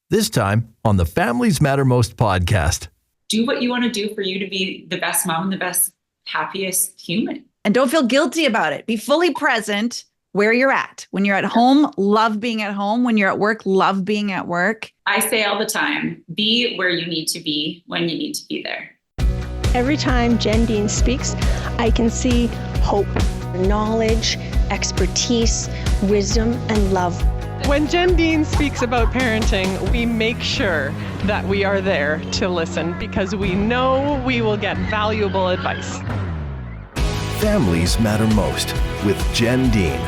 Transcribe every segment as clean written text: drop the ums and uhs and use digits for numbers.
This time on the Families Matter Most podcast. Do what you want to do for you to be the best mom and the best, happiest human. And don't feel guilty about it. Be fully present where you're at. When you're at home, love being at home. When you're at work, love being at work. I say all the time, be where you need to be when you need to be there. Every time Jen Dean speaks, I can see hope, knowledge, expertise, wisdom, and love. When Jen Dean speaks about parenting, we make sure that we are there to listen because we know we will get valuable advice. Families Matter Most with Jen Dean.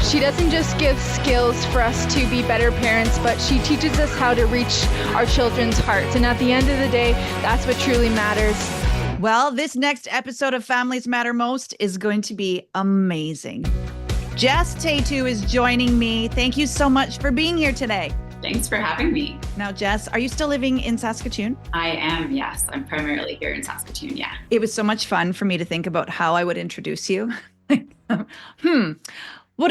She doesn't just give skills for us to be better parents, but she teaches us how to reach our children's hearts. And at the end of the day, that's what truly matters. Well, this next episode of Families Matter Most is going to be amazing. Jess Tetu is joining me. Thank you so much for being here today. Thanks for having me. Now, Jess, are you still living in Saskatchewan? I am, yes. I'm primarily here in Saskatchewan, yeah. It was so much fun for me to think about how I would introduce you. What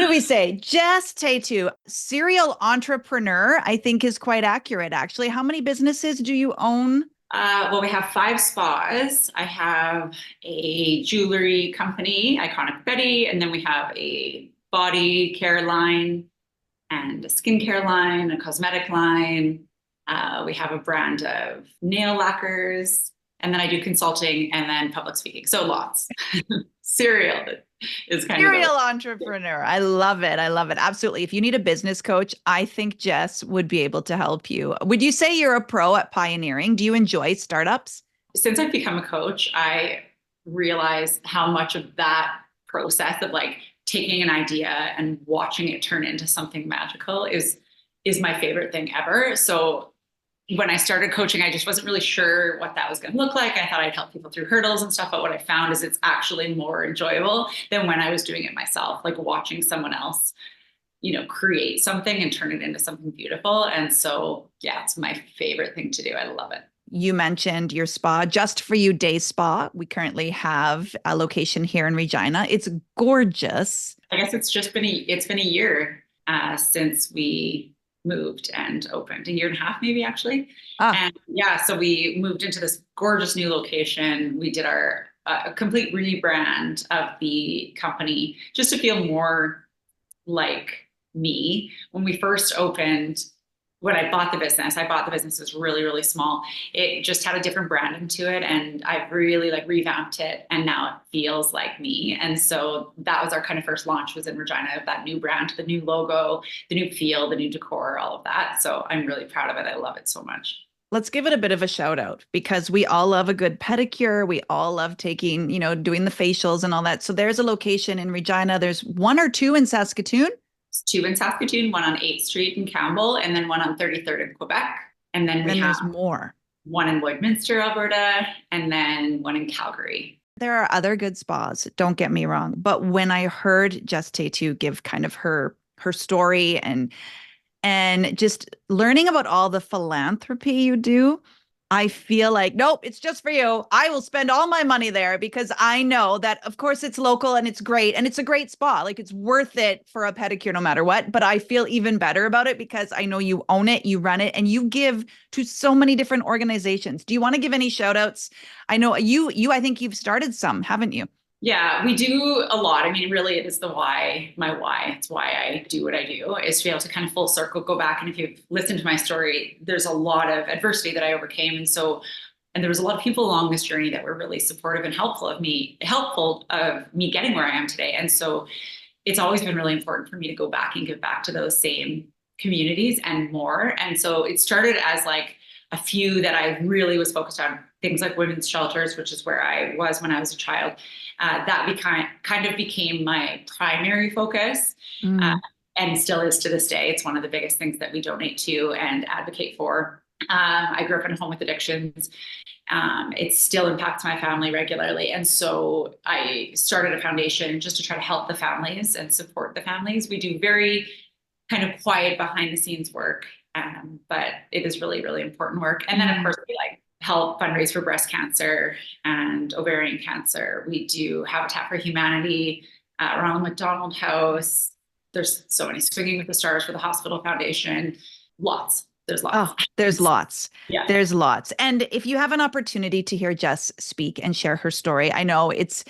do we say? Jess Tetu, serial entrepreneur, I think is quite accurate, actually. How many businesses do you own? Well, we have 5 spas. I have a jewelry company, Iconic Betty, and then we have a body care line and a skincare line, a cosmetic line. We have a brand of nail lacquers, and then I do consulting and then public speaking. So lots. Serial is kind Serial of entrepreneur. I love it. I love it. Absolutely. If you need a business coach, I think Jess would be able to help you. Would you say you're a pro at pioneering? Do you enjoy startups? Since I've become a coach, I realize how much of that process of like taking an idea and watching it turn into something magical is my favorite thing ever. So when I started coaching, I just wasn't really sure what that was going to look like. I thought I'd help people through hurdles and stuff. But what I found is it's actually more enjoyable than when I was doing it myself, like watching someone else, create something and turn it into something beautiful. And so, yeah, it's my favorite thing to do. I love it. You mentioned your spa, Just For You Day Spa. We currently have a location here in Regina. It's gorgeous. I guess it's been a year since we moved and opened, a year and a half, maybe actually. And yeah, so we moved into this gorgeous new location. We did our complete rebrand of the company just to feel more like me. When we first opened, when I bought the business was really, really small. It just had a different branding to it. And I've really revamped it. And now it feels like me. And so that was our kind of first launch, was in Regina, of that new brand, the new logo, the new feel, the new decor, all of that. So I'm really proud of it. I love it so much. Let's give it a bit of a shout out, because we all love a good pedicure. We all love taking, doing the facials and all that. So there's a location in Regina. There's 1 or 2 in Saskatoon. 2 in Saskatoon, 1 on 8th Street in Campbell, and then 1 on 33rd in Quebec. And then there's more. 1 in Lloydminster, Alberta, and then 1 in Calgary. There are other good spas, don't get me wrong. But when I heard Jess Tetu give kind of her story and just learning about all the philanthropy you do, I feel like, nope, it's just for you. I will spend all my money there, because I know that, of course, it's local and it's great. And it's a great spa. Like, it's worth it for a pedicure no matter what. But I feel even better about it because I know you own it, you run it, and you give to so many different organizations. Do you want to give any shout outs? I know I think you've started some, haven't you? Yeah, we do a lot. I mean, really, it is my why. It's why I do what I do, is to be able to kind of full circle go back. And if you've listened to my story, there's a lot of adversity that I overcame. And there was a lot of people along this journey that were really supportive and helpful of me getting where I am today. And so it's always been really important for me to go back and give back to those same communities and more. And so it started as like a few that I really was focused on, things like women's shelters, which is where I was when I was a child. That kind of became my primary focus, and still is to this day. It's one of the biggest things that we donate to and advocate for. I grew up in a home with addictions. It still impacts my family regularly. And so I started a foundation just to try to help the families and support the families. We do very kind of quiet behind the scenes work, but it is really, really important work. And then of course we help fundraise for breast cancer and ovarian cancer. We do Habitat for Humanity, Ronald McDonald House. There's so many, Swinging with the Stars for the Hospital Foundation, lots. There's lots. Oh, there's lots. Yeah. There's lots. And if you have an opportunity to hear Jess speak and share her story, I know it's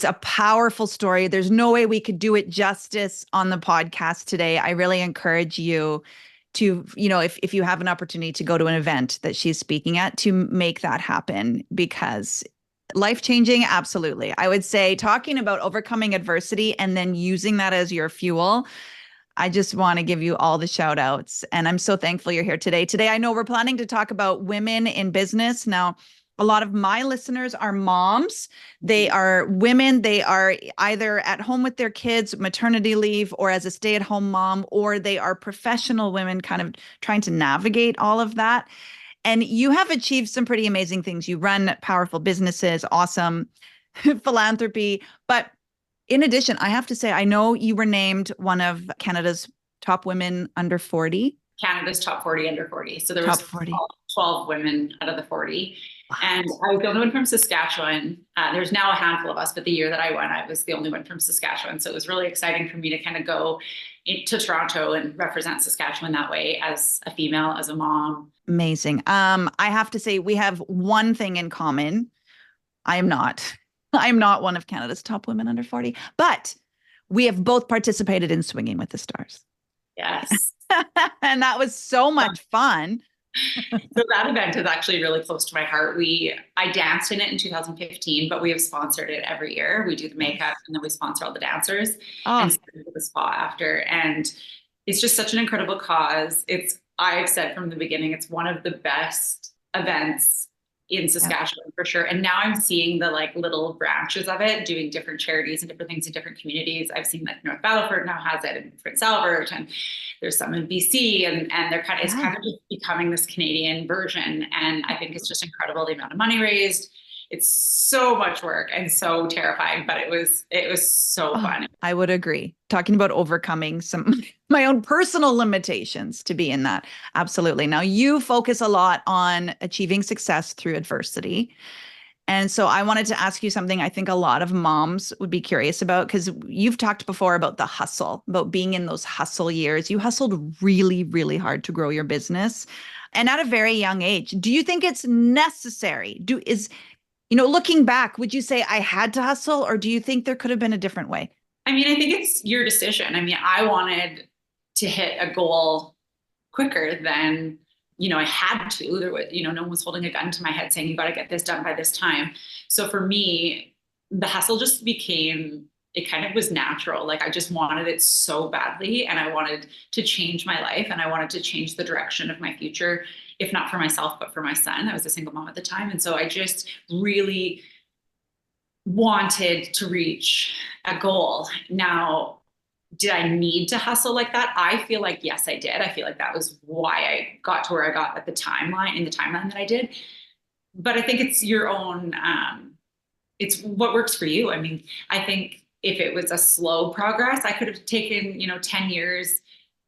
a powerful story. There's no way we could do it justice on the podcast today. I really encourage you to, if you have an opportunity to go to an event that she's speaking at, to make that happen, because life-changing, absolutely. I would say talking about overcoming adversity and then using that as your fuel. I just want to give you all the shout outs. And I'm so thankful you're here today. Today, I know we're planning to talk about women in business. Now, a lot of my listeners are moms. They are women. They are either at home with their kids, maternity leave, or as a stay-at-home mom, or they are professional women kind of trying to navigate all of that. And you have achieved some pretty amazing things. You run powerful businesses, awesome philanthropy. But in addition, I have to say, I know you were named one of Canada's top women under 40. Canada's top 40 under 40. So there was 12 women out of the 40. Wow. And I was the only one from Saskatchewan. There's now a handful of us, but the year that I went, I was the only one from Saskatchewan. So it was really exciting for me to kind of go to Toronto and represent Saskatchewan that way as a female, as a mom. Amazing. I have to say, we have one thing in common. I'm not one of Canada's top women under 40, but we have both participated in Swinging with the Stars. Yes. And that was so much fun. So that event is actually really close to my heart. I danced in it in 2015, but we have sponsored it every year. We do the makeup and then we sponsor all the dancers and the spa after. And it's just such an incredible cause. I've said from the beginning, it's one of the best events in Saskatchewan for sure. And now I'm seeing the little branches of it doing different charities and different things in different communities. I've seen North Battleford now has it, in Prince Albert, and there's some in BC, and they're it's kind of just becoming this Canadian version. And I think it's just incredible, the amount of money raised. It's so much work and so terrifying, but it was so fun. I would agree. Talking about overcoming my own personal limitations to be in that. Absolutely. Now, you focus a lot on achieving success through adversity. And so I wanted to ask you something I think a lot of moms would be curious about, because you've talked before about the hustle, about being in those hustle years. You hustled really, really hard to grow your business, and at a very young age. Do you think it's necessary? Looking back, would you say I had to hustle, or do you think there could have been a different way? I mean, I think it's your decision. I mean, I wanted to hit a goal quicker than, I had to. There was, no one was holding a gun to my head saying, you got to get this done by this time. So for me, the hustle just it kind of was natural. I just wanted it so badly, and I wanted to change my life, and I wanted to change the direction of my future, if not for myself, but for my son. I was a single mom at the time. And so I just really wanted to reach a goal. Now, did I need to hustle like that? I feel like, yes, I did. I feel like that was why I got to where I got in the timeline that I did. But I think it's your own, it's what works for you. I mean, I think if it was a slow progress, I could have taken, 10 years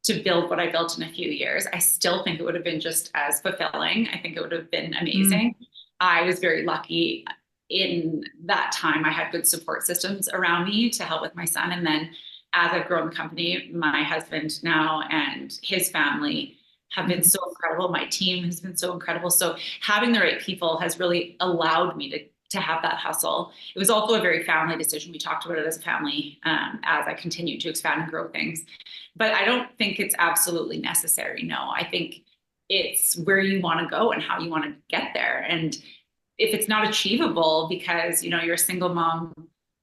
to build what I built in a few years. I still think it would have been just as fulfilling. I think it would have been amazing. I was very lucky in that time. I had good support systems around me to help with my son. And then as I've grown the company, my husband now and his family have been so incredible. My team has been so incredible. So having the right people has really allowed me to have that hustle. It was also a very family decision. We talked about it as a family as I continued to expand and grow things. But I don't think it's absolutely necessary. No, I think it's where you want to go and how you want to get there. And if it's not achievable because, you're a single mom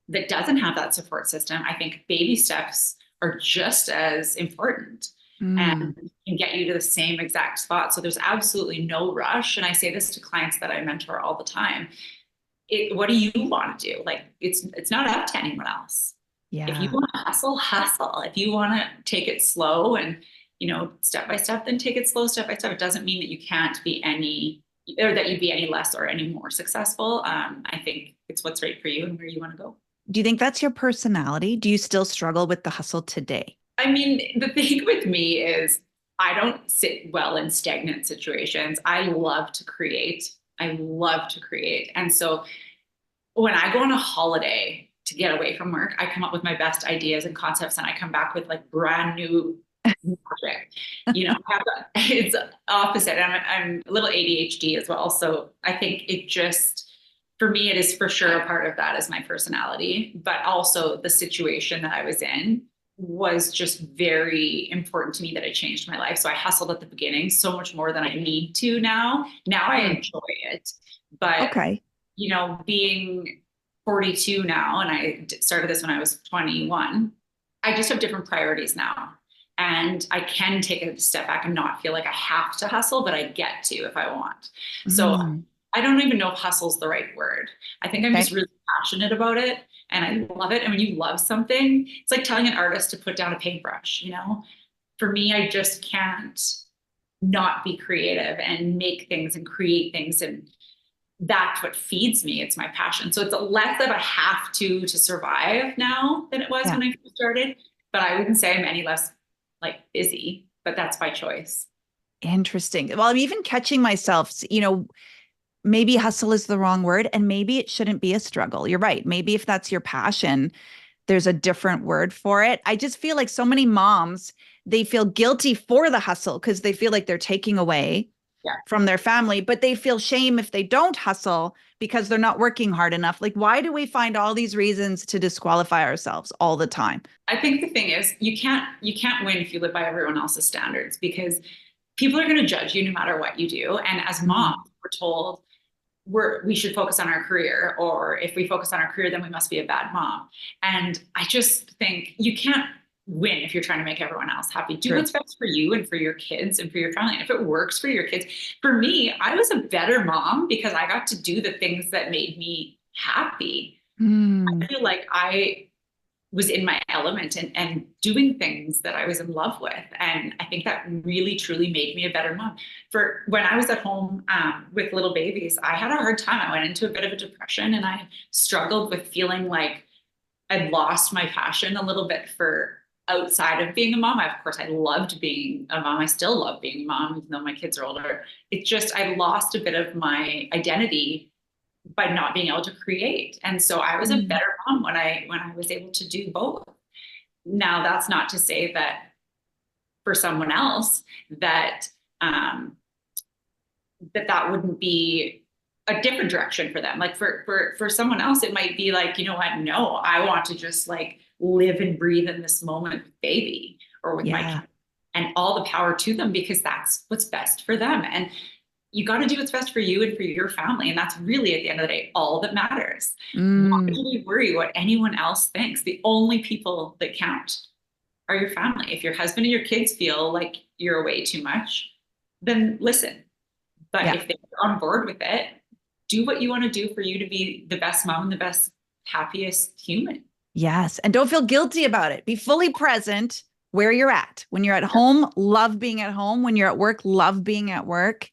that doesn't have that support system, I think baby steps are just as important and can get you to the same exact spot. So there's absolutely no rush. And I say this to clients that I mentor all the time. What do you want to do? It's not up to anyone else. Yeah. If you want to hustle. If you want to take it slow and, step by step, then take it slow, step by step. It doesn't mean that you can't be that you'd be any less or any more successful. I think it's what's right for you and where you want to go. Do you think that's your personality? Do you still struggle with the hustle today? I mean, the thing with me is I don't sit well in stagnant situations. I love to create. And so when I go on a holiday to get away from work, I come up with my best ideas and concepts, and I come back with brand new magic. It's opposite. I'm a little ADHD as well. So I think it just, for me, it is for sure a part of that is my personality, but also the situation that I was in was just very important to me that it changed my life. So I hustled at the beginning so much more than I need to now. Now I enjoy it, but Okay. being 42 now, and I started this when I was 21, I just have different priorities now. And I can take a step back and not feel like I have to hustle, but I get to if I want. So I don't even know if hustle's the right word. I think I'm just really passionate about it and I love it. And when you love something, it's like telling an artist to put down a paintbrush, For me, I just can't not be creative and make things and create things. And that's what feeds me. It's my passion. So it's less of a have to survive now than it was when I first started. But I wouldn't say I'm any less like busy, but that's by choice. Interesting. Well, I'm even catching myself, maybe hustle is the wrong word and maybe it shouldn't be a struggle. You're right. Maybe if that's your passion, there's a different word for it. I just feel like so many moms, they feel guilty for the hustle because they feel like they're taking away from their family, but they feel shame if they don't hustle because they're not working hard enough. Like, why do we find all these reasons to disqualify ourselves all the time? I think the thing is you can't win if you live by everyone else's standards because people are going to judge you no matter what you do. And as moms, we're told we should focus on our career, or if we focus on our career, then we must be a bad mom. And I just think you can't win if you're trying to make everyone else happy. Do what's best for you and for your kids and for your family. And if it works for your kids, for me, I was a better mom because I got to do the things that made me happy. I feel like I was in my element and doing things that I was in love with. And I think that really, truly made me a better mom. For when I was at home with little babies, I had a hard time. I went into a bit of a depression and I struggled with feeling like I'd lost my passion a little bit for outside of being a mom. Of course, I loved being a mom. I still love being a mom, even though my kids are older. It's just, I lost a bit of my identity by not being able to create. And so I was a better mom when I was able to do both. Now, that's not to say that for someone else that that wouldn't be a different direction for them. Like for someone else, it might be like, you know what? No, I want to just like live and breathe in this moment with baby or with my kid, and all the power to them, because that's what's best for them. And you got to do what's best for you and for your family. And that's really, at the end of the day, all that matters. Why do we worry what anyone else thinks? The only people that count are your family. If your husband and your kids feel like you're away too much, then listen. But if they're on board with it, do what you want to do for you to be the best mom and the best, happiest human. Yes. And don't feel guilty about it. Be fully present where you're at. When you're at home, love being at home. When you're at work, love being at work.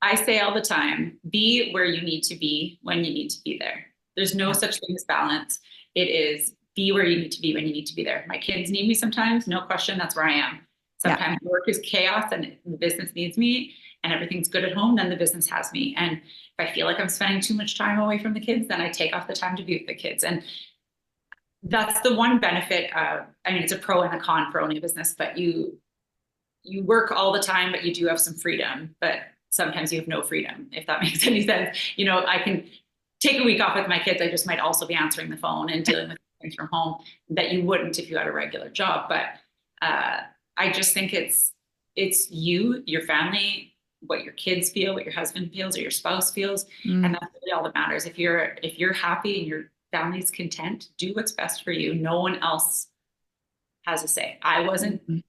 I say all the time, be where you need to be when you need to be there. There's no such thing as balance. It is be where you need to be when you need to be there. My kids need me sometimes, no question, that's where I am. Sometimes work is chaos and the business needs me and everything's good at home, then the business has me. And if I feel like I'm spending too much time away from the kids, then I take off the time to be with the kids. And that's the one benefit of, I mean, it's a pro and a con for owning a business, but you work all the time, but you do have some freedom. But sometimes you have no freedom, if that makes any sense. You know, I can take a week off with my kids. I just might also be answering the phone and dealing with things from home that you wouldn't if you had a regular job. But I just think it's you, your family, what your kids feel, what your husband feels, or your spouse feels. And that's really all that matters. If you're happy and your family's content, do what's best for you. No one else has a say. I wasn't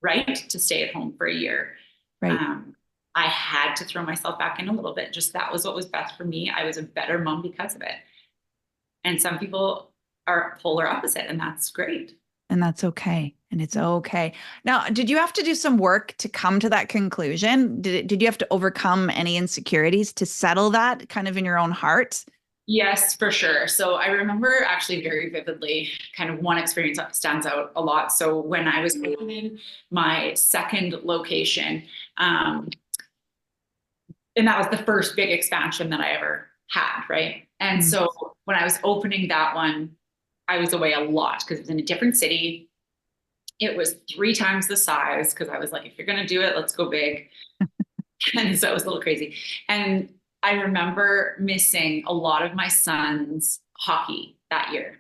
right to stay at home for a year. Right. I had to throw myself back in a little bit. Just that was what was best for me. I was a better mom because of it. And some people are polar opposite, and that's great. And that's okay. And it's okay. Now, did you have to do some work to come to that conclusion? Did you have to overcome any insecurities to settle that kind of in your own heart? Yes, for sure. So I remember actually very vividly kind of one experience that stands out a lot. So when I was opening my second location, and that was the first big expansion that I ever had, right? And so when I was opening that one, I was away a lot because it was in a different city. It was 3 times the size because I was like, if you're going to do it, let's go big. And so it was a little crazy. And I remember missing a lot of my son's hockey that year,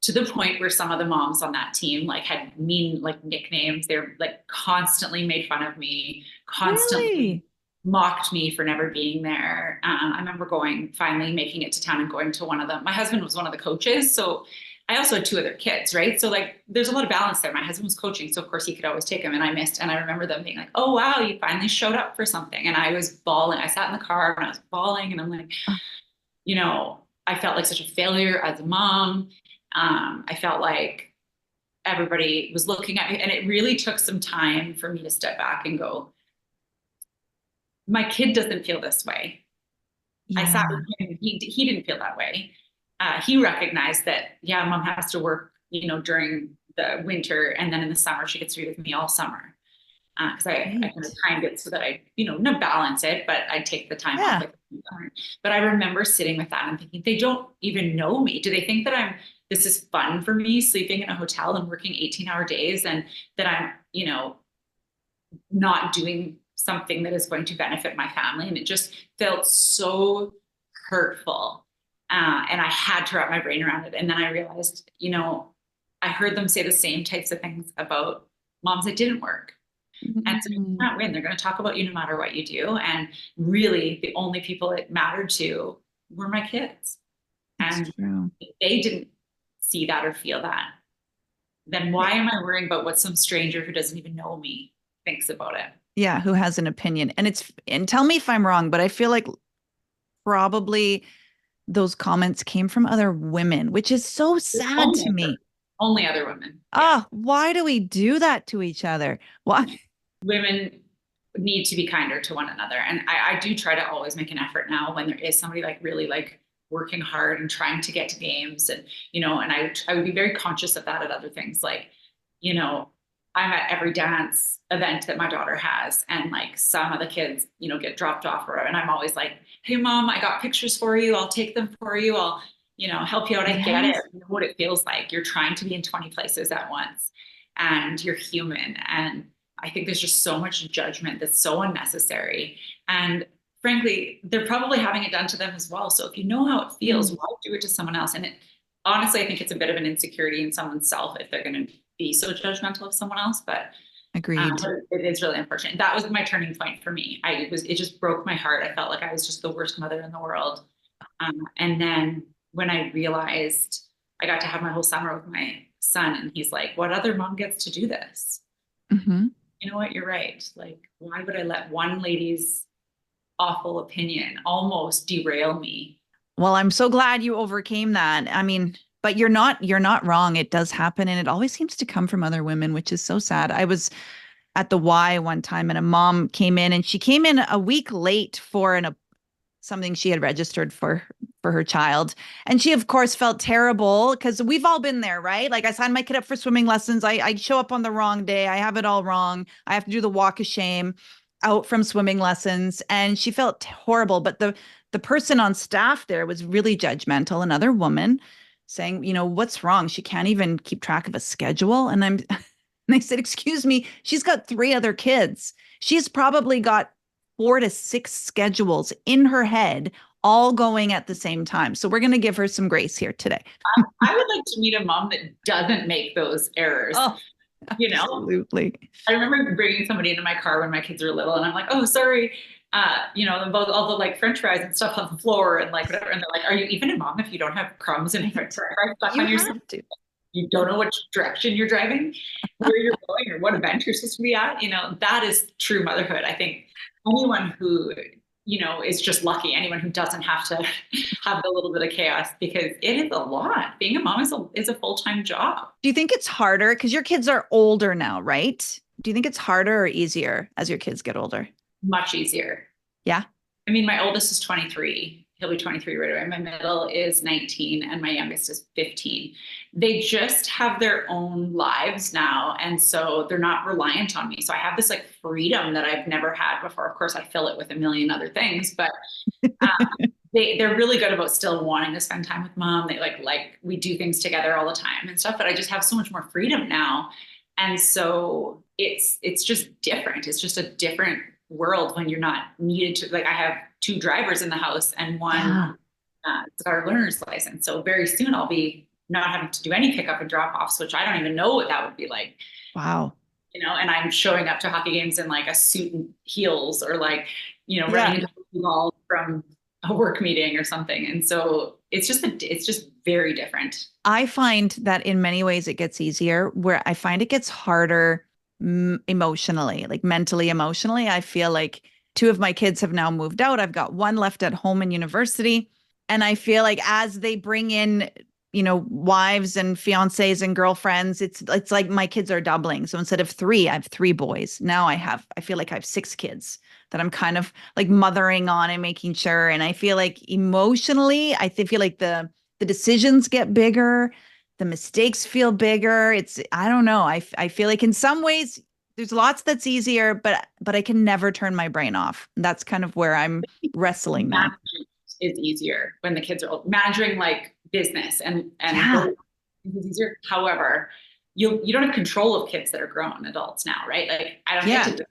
to the point where some of the moms on that team like had mean like nicknames. They're like constantly made fun of me, constantly Really? mocked me for never being there. I remember finally making it to town and going to one of them. My husband was one of the coaches. So I also had 2 other kids, right? So like there's a lot of balance there. My husband was coaching, so of course he could always take him, and I missed. And I remember them being like, oh wow, you finally showed up for something. And I was bawling. I sat in the car and I was bawling, and I'm like, I felt like such a failure as a mom. I felt like everybody was looking at me, and it really took some time for me to step back and go, my kid doesn't feel this way. I sat with him. He didn't feel that way. He recognized that, yeah, mom has to work, during the winter, and then in the summer she gets to be with me all summer. Because I kind of timed it so that I, not balance it, but I take the time off. But I remember sitting with that and thinking, they don't even know me. Do they think that this is fun for me, sleeping in a hotel and working 18-hour days, and that I'm, not doing something that is going to benefit my family? And it just felt so hurtful. And I had to wrap my brain around it. And then I realized, I heard them say the same types of things about moms that didn't work. And so you can't win. They're going to talk about you no matter what you do. And really the only people it mattered to were my kids. And if they didn't see that or feel that, then why am I worrying about what some stranger who doesn't even know me thinks about it? Yeah, who has an opinion. And tell me if I'm wrong, but I feel like probably those comments came from other women, which is so sad to me. Only other women. Oh, why do we do that to each other? Why? Women need to be kinder to one another. And I do try to always make an effort now when there is somebody like really like working hard and trying to get to games, and, and I would be very conscious of that at other things. Like, I'm at every dance event that my daughter has, and like some of the kids, get dropped off or whatever. And I'm always like, hey mom, I got pictures for you. I'll take them for you. I'll, help you out. I get it. You know what it feels like. You're trying to be in 20 places at once, and you're human. And I think there's just so much judgment that's so unnecessary. And frankly, they're probably having it done to them as well. So if you know how it feels, why do it to someone else? And honestly, I think it's a bit of an insecurity in someone's self if they're going to be so judgmental of someone else. But agreed. It is really unfortunate. That was my turning point for me. It just broke my heart. I felt like I was just the worst mother in the world. And then when I realized I got to have my whole summer with my son, and he's like, what other mom gets to do this? Mm-hmm. You know what? You're right. Like, why would I let one lady's awful opinion almost derail me? Well, I'm so glad you overcame that. I mean, but you're not wrong. It does happen. And it always seems to come from other women, which is so sad. I was at the Y one time, and a mom came in, and she came in a week late for something she had registered for her child. And she, of course, felt terrible, because we've all been there, right? Like, I signed my kid up for swimming lessons. I show up on the wrong day. I have it all wrong. I have to do the walk of shame out from swimming lessons. And she felt horrible. But the person on staff there was really judgmental, another woman, saying, what's wrong? She can't even keep track of a schedule. And I said, excuse me, she's got 3 other kids. She's probably got 4 to 6 schedules in her head, all going at the same time. So we're going to give her some grace here today. I would like to meet a mom that doesn't make those errors. Oh, absolutely. I remember bringing somebody into my car when my kids were little, and I'm like, oh, sorry. About all the like French fries and stuff on the floor and like whatever. And they're like, are you even a mom if you don't have crumbs and French fries stuck on your seat? You don't know which direction you're driving, where you're going, or what event you're supposed to be at. That is true motherhood. I think anyone who, is just lucky, anyone who doesn't have to have a little bit of chaos, because it is a lot. Being a mom is a full-time job. Do you think it's harder? Because your kids are older now, right? Do you think it's harder or easier as your kids get older? Much easier. Yeah. I mean, my oldest is 23. He'll be 23 right away. My middle is 19 and my youngest is 15. They just have their own lives now. And so they're not reliant on me. So I have this like freedom that I've never had before. Of course, I fill it with a million other things, but they're really good about still wanting to spend time with mom. They like we do things together all the time and stuff, but I just have so much more freedom now. And so it's just different. It's just a different world when you're not needed to, like I have 2 drivers in the house and one has got a learner's license. So very soon I'll be not having to do any pickup and drop offs, which I don't even know what that would be like. Wow. You know, and I'm showing up to hockey games in like a suit and heels or like, you know, running into a ball from a work meeting or something. And so it's just very different. I find that in many ways it gets easier, where I find it gets harder emotionally, like mentally, emotionally. I feel like 2 of my kids have now moved out. I've got 1 left at home in university. And I feel like as they bring in, you know, wives and fiancés and girlfriends, it's like my kids are doubling. So instead of 3, I have 3 boys. Now I feel like I have 6 kids that I'm kind of like mothering on and making sure. And I feel like emotionally, I feel like the decisions get bigger, the mistakes feel bigger. I don't know. I feel like in some ways there's lots that's easier, but I can never turn my brain off. And that's kind of where I'm wrestling now. Is easier when the kids are old. Managing like business and is easier. However, you don't have control of kids that are grown adults now, right? Like I don't get to do it.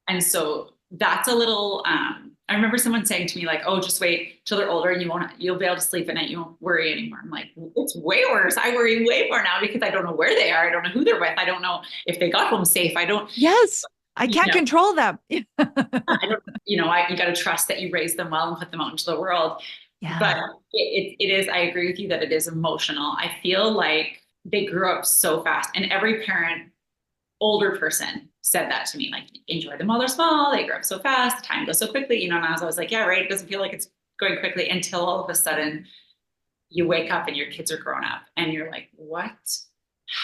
And so that's a little I remember someone saying to me like, oh, just wait till they're older and you'll be able to sleep at night. You won't worry anymore. I'm like, it's way worse. I worry way more now because I don't know where they are. I don't know who they're with. I don't know if they got home safe. Yes. I can't control them. I don't, you got to trust that you raise them well and put them out into the world. Yeah. But it is, I agree with you that it is emotional. I feel like they grew up so fast, and every parent, older person said that to me, like, enjoy them while they're small. They grow up so fast. Time goes so quickly, and I was always like, yeah, right. It doesn't feel like it's going quickly until all of a sudden you wake up and your kids are grown up and you're like, what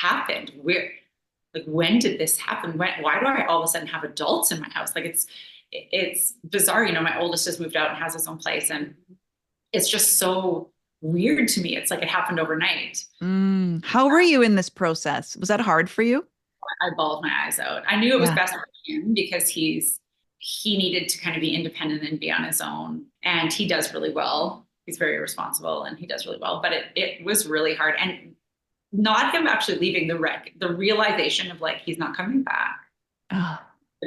happened? When did this happen? Why do I all of a sudden have adults in my house? Like it's bizarre. My oldest has moved out and has his own place, and it's just so weird to me. It's like it happened overnight. How were you in this process? Was that hard for you? I bawled my eyes out. I knew it was best for him because he needed to kind of be independent and be on his own. And he does really well. He's very responsible and he does really well, but it was really hard. And not him actually leaving the realization of like, he's not coming back.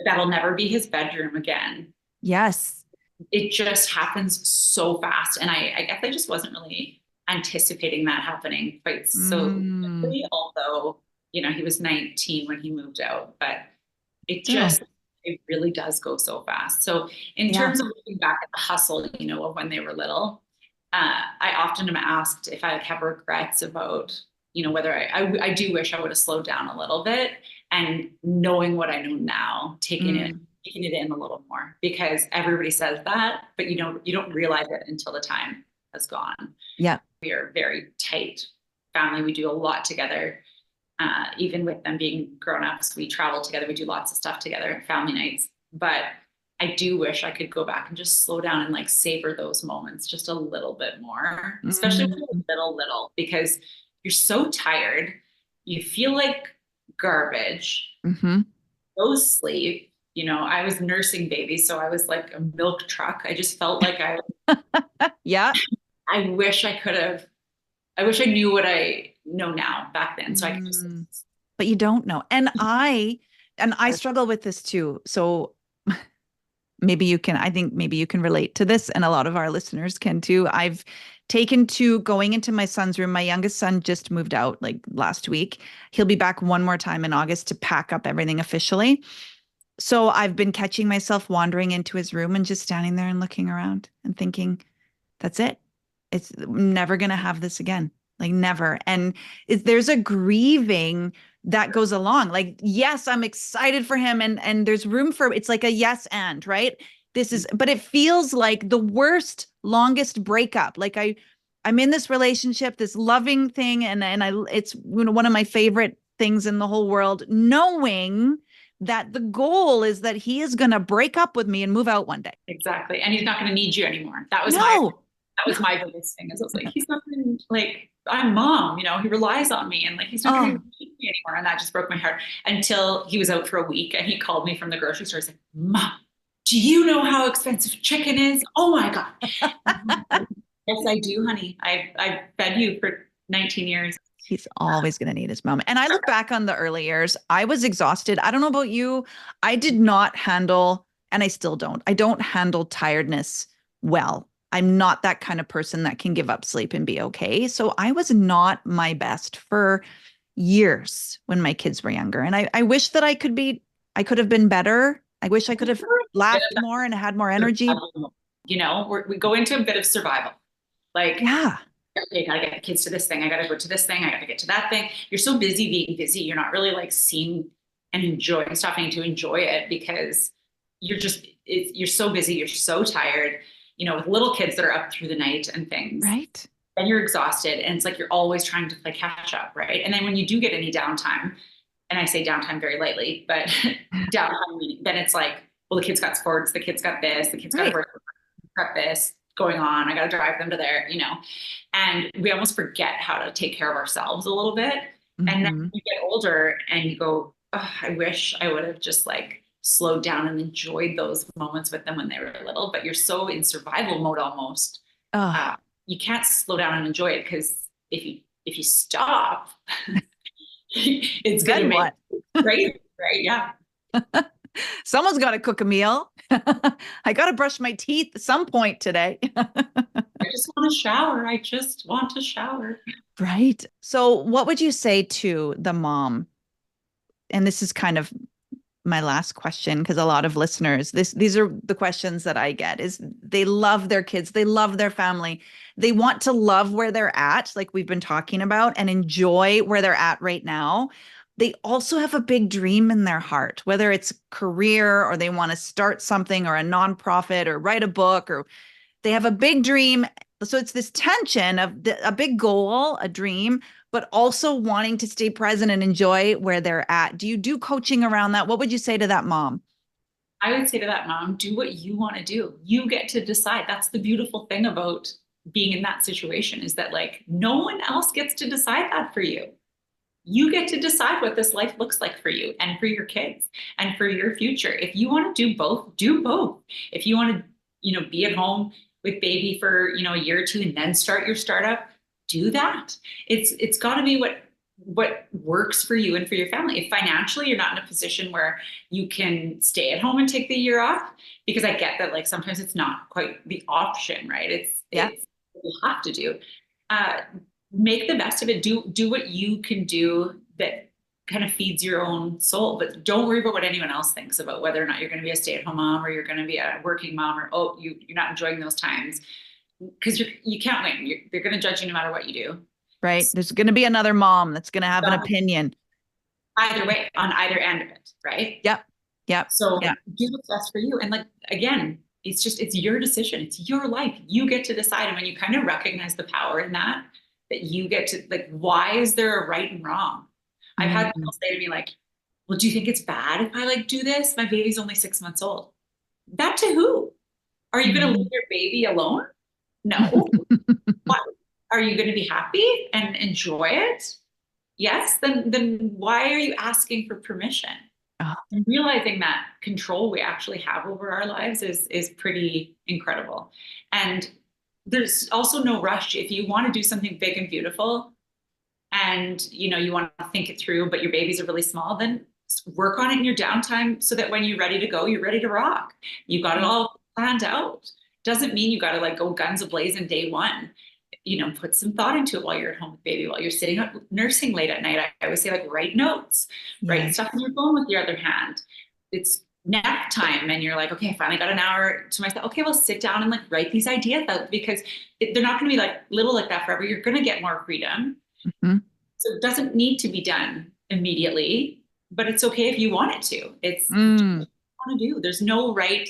That'll never be his bedroom again. Yes. It just happens so fast. And I guess I just wasn't really anticipating that happening quite so quickly, although, he was 19 when he moved out, but it really does go so fast. So in terms of looking back at the hustle, of when they were little, I often am asked if I have regrets about, whether I do wish I would have slowed down a little bit, and knowing what I know now, taking it in a little more, because everybody says that, but you don't realize it until the time has gone. Yeah. We are a very tight family. We do a lot together. Even with them being grown-ups, we travel together. We do lots of stuff together, family nights. But I do wish I could go back and just slow down and like savor those moments just a little bit more, especially when you're little, because you're so tired. You feel like garbage. Go sleep. I was nursing babies, so I was like a milk truck. I just felt like I wish I knew what I know now back then. So I could just, but you don't know. And I struggle with this too. So maybe you can relate to this, and a lot of our listeners can too. I've taken to going into my son's room. My youngest son just moved out like last week. He'll be back one more time in August to pack up everything officially. So I've been catching myself wandering into his room and just standing there and looking around and thinking, that's it. It's never going to have this again. Like never. And there's a grieving that goes along. Like, yes, I'm excited for him. And there's room for, it's like a yes and, right? But it feels like the worst, longest breakup. Like I'm in this relationship, this loving thing. And it's one of my favorite things in the whole world, knowing that the goal is that he is going to break up with me and move out one day. Exactly. And he's not going to need you anymore. That was my biggest thing. Is I was like, he's not going to, like, I'm mom, he relies on me, and like, he's not going to need me anymore. And that just broke my heart until he was out for a week and he called me from the grocery store. He's like, Mom, do you know how expensive chicken is? Oh my God. Yes, I do, honey. I've fed you for 19 years. He's always going to need his mom. And I look back on the early years, I was exhausted. I don't know about you. I did not handle, and I still don't, I don't handle tiredness well. I'm not that kind of person that can give up sleep and be okay. So I was not my best for years when my kids were younger. And I wish that I could have been better. I wish I could have laughed more and had more energy. You know, we go into a bit of survival. Like, yeah. Okay, I gotta get the kids to this thing. I gotta go to this thing. I gotta get to that thing. You're so busy being busy. You're not really like seeing and enjoying, stopping to enjoy it because you're so busy. You're so tired, you know, with little kids that are up through the night and things. Right. And you're exhausted. And it's like, you're always trying to play catch up. Right. And then when you do get any downtime, and I say downtime very lightly, but downtime, then it's like, well, the kids got sports, the kids got this, the kids got work, prep this going on. I got to drive them to there, you know, and we almost forget how to take care of ourselves a little bit. Mm-hmm. And then you get older and you go, oh, I wish I would have just like slowed down and enjoyed those moments with them when they were little, but you're so in survival mode almost. You can't slow down and enjoy it because if you stop, it's going to make right? Yeah. Someone's got to cook a meal. I got to brush my teeth at some point today. I just want to shower. I just want to shower. Right. So what would you say to the mom? And this is kind of my last question, because a lot of listeners, these are the questions that I get, is they love their kids. They love their family. They want to love where they're at, like we've been talking about, and enjoy where they're at right now. They also have a big dream in their heart, whether it's career or they want to start something or a nonprofit or write a book, or they have a big dream. So it's this tension of a big goal, a dream, but also wanting to stay present and enjoy where they're at. Do you do coaching around that? What would you say to that mom? I would say to that mom, do what you want to do. You get to decide. That's the beautiful thing about being in that situation, is that like no one else gets to decide that for you. You get to decide what this life looks like for you and for your kids and for your future. If you want to do both, do both. If you want to, you know, be at home with baby for, you know, a year or two and then start your startup, do that. It's got to be what works for you and for your family. If financially you're not in a position where you can stay at home and take the year off, because I get that like sometimes it's not quite the option, right? It's what you have to do. Make the best of it. Do what you can do that kind of feeds your own soul, but don't worry about what anyone else thinks about whether or not you're going to be a stay-at-home mom or you're going to be a working mom, or you're not enjoying those times, because you can't win. They're going to judge you no matter what you do. Right. There's going to be another mom that's going to have an opinion. Either way, on either end of it. Right. Yep. So do what's best for you. And like, again, it's your decision. It's your life. You get to decide. And when you kind of recognize the power in that you get to, like, why is there a right and wrong? I've had people say to me like, well, do you think it's bad if I like do this? My baby's only 6 months old. That to who? Are you going to leave your baby alone? No. What? Are you going to be happy and enjoy it? Yes. Then why are you asking for permission? And realizing that control we actually have over our lives is pretty incredible. And there's also no rush. If you want to do something big and beautiful and, you know, you want to think it through, but your babies are really small, then work on it in your downtime so that when you're ready to go, you're ready to rock. You got it all planned out. Doesn't mean you got to like go guns a-blazing day one. You know, put some thought into it while you're at home with baby, while you're sitting up nursing late at night. I always say, like, write notes, write stuff in your phone with your other hand. It's nap time and you're like, okay, I finally got an hour to myself. Okay, well, sit down and like write these ideas out, because they're not going to be like little like that forever. You're going to get more freedom. So it doesn't need to be done immediately, but it's okay if you want it to. It's what you want to do. There's no right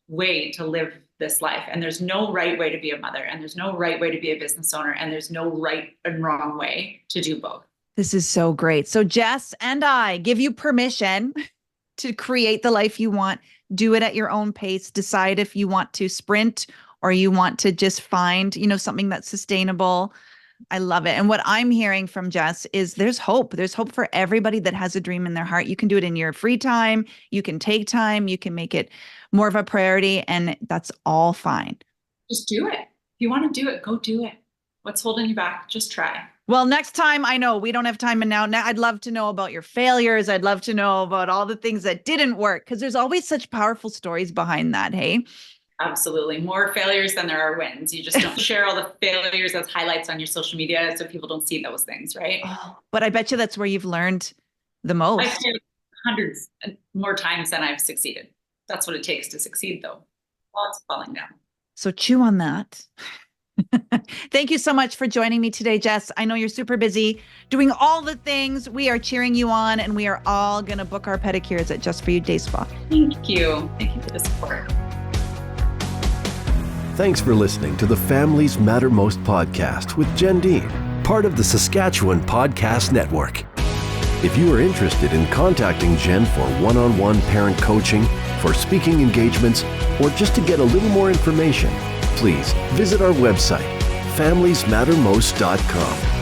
way to live this life, and there's no right way to be a mother, and there's no right way to be a business owner, and there's no right and wrong way to do both. This is so great. So Jess and I give you permission to create the life you want. Do it at your own pace. Decide if you want to sprint or you want to just find, you know, something that's sustainable. I love it. And what I'm hearing from Jess is there's hope. There's hope for everybody that has a dream in their heart. You can do it in your free time. You can take time. You can make it more of a priority, and that's all fine. Just do it. If you want to do it, go do it. What's holding you back? Just try. Well, next time, I know we don't have time and now I'd love to know about your failures. I'd love to know about all the things that didn't work because there's always such powerful stories behind that. Hey. Absolutely. More failures than there are wins. You just don't share all the failures as highlights on your social media so people don't see those things, right? Oh, but I bet you that's where you've learned the most. I've failed hundreds more times than I've succeeded. That's what it takes to succeed, though. Lots of falling down. So chew on that. Thank you so much for joining me today, Jess. I know you're super busy doing all the things. We are cheering you on, and we are all going to book our pedicures at Just For You Day Spa. Thank you. Thank you for the support. Thanks for listening to the Families Matter Most podcast with Jen Dean, part of the Saskatchewan Podcast Network. If you are interested in contacting Jen for one-on-one parent coaching, for speaking engagements, or just to get a little more information, please visit our website, familiesmattermost.com.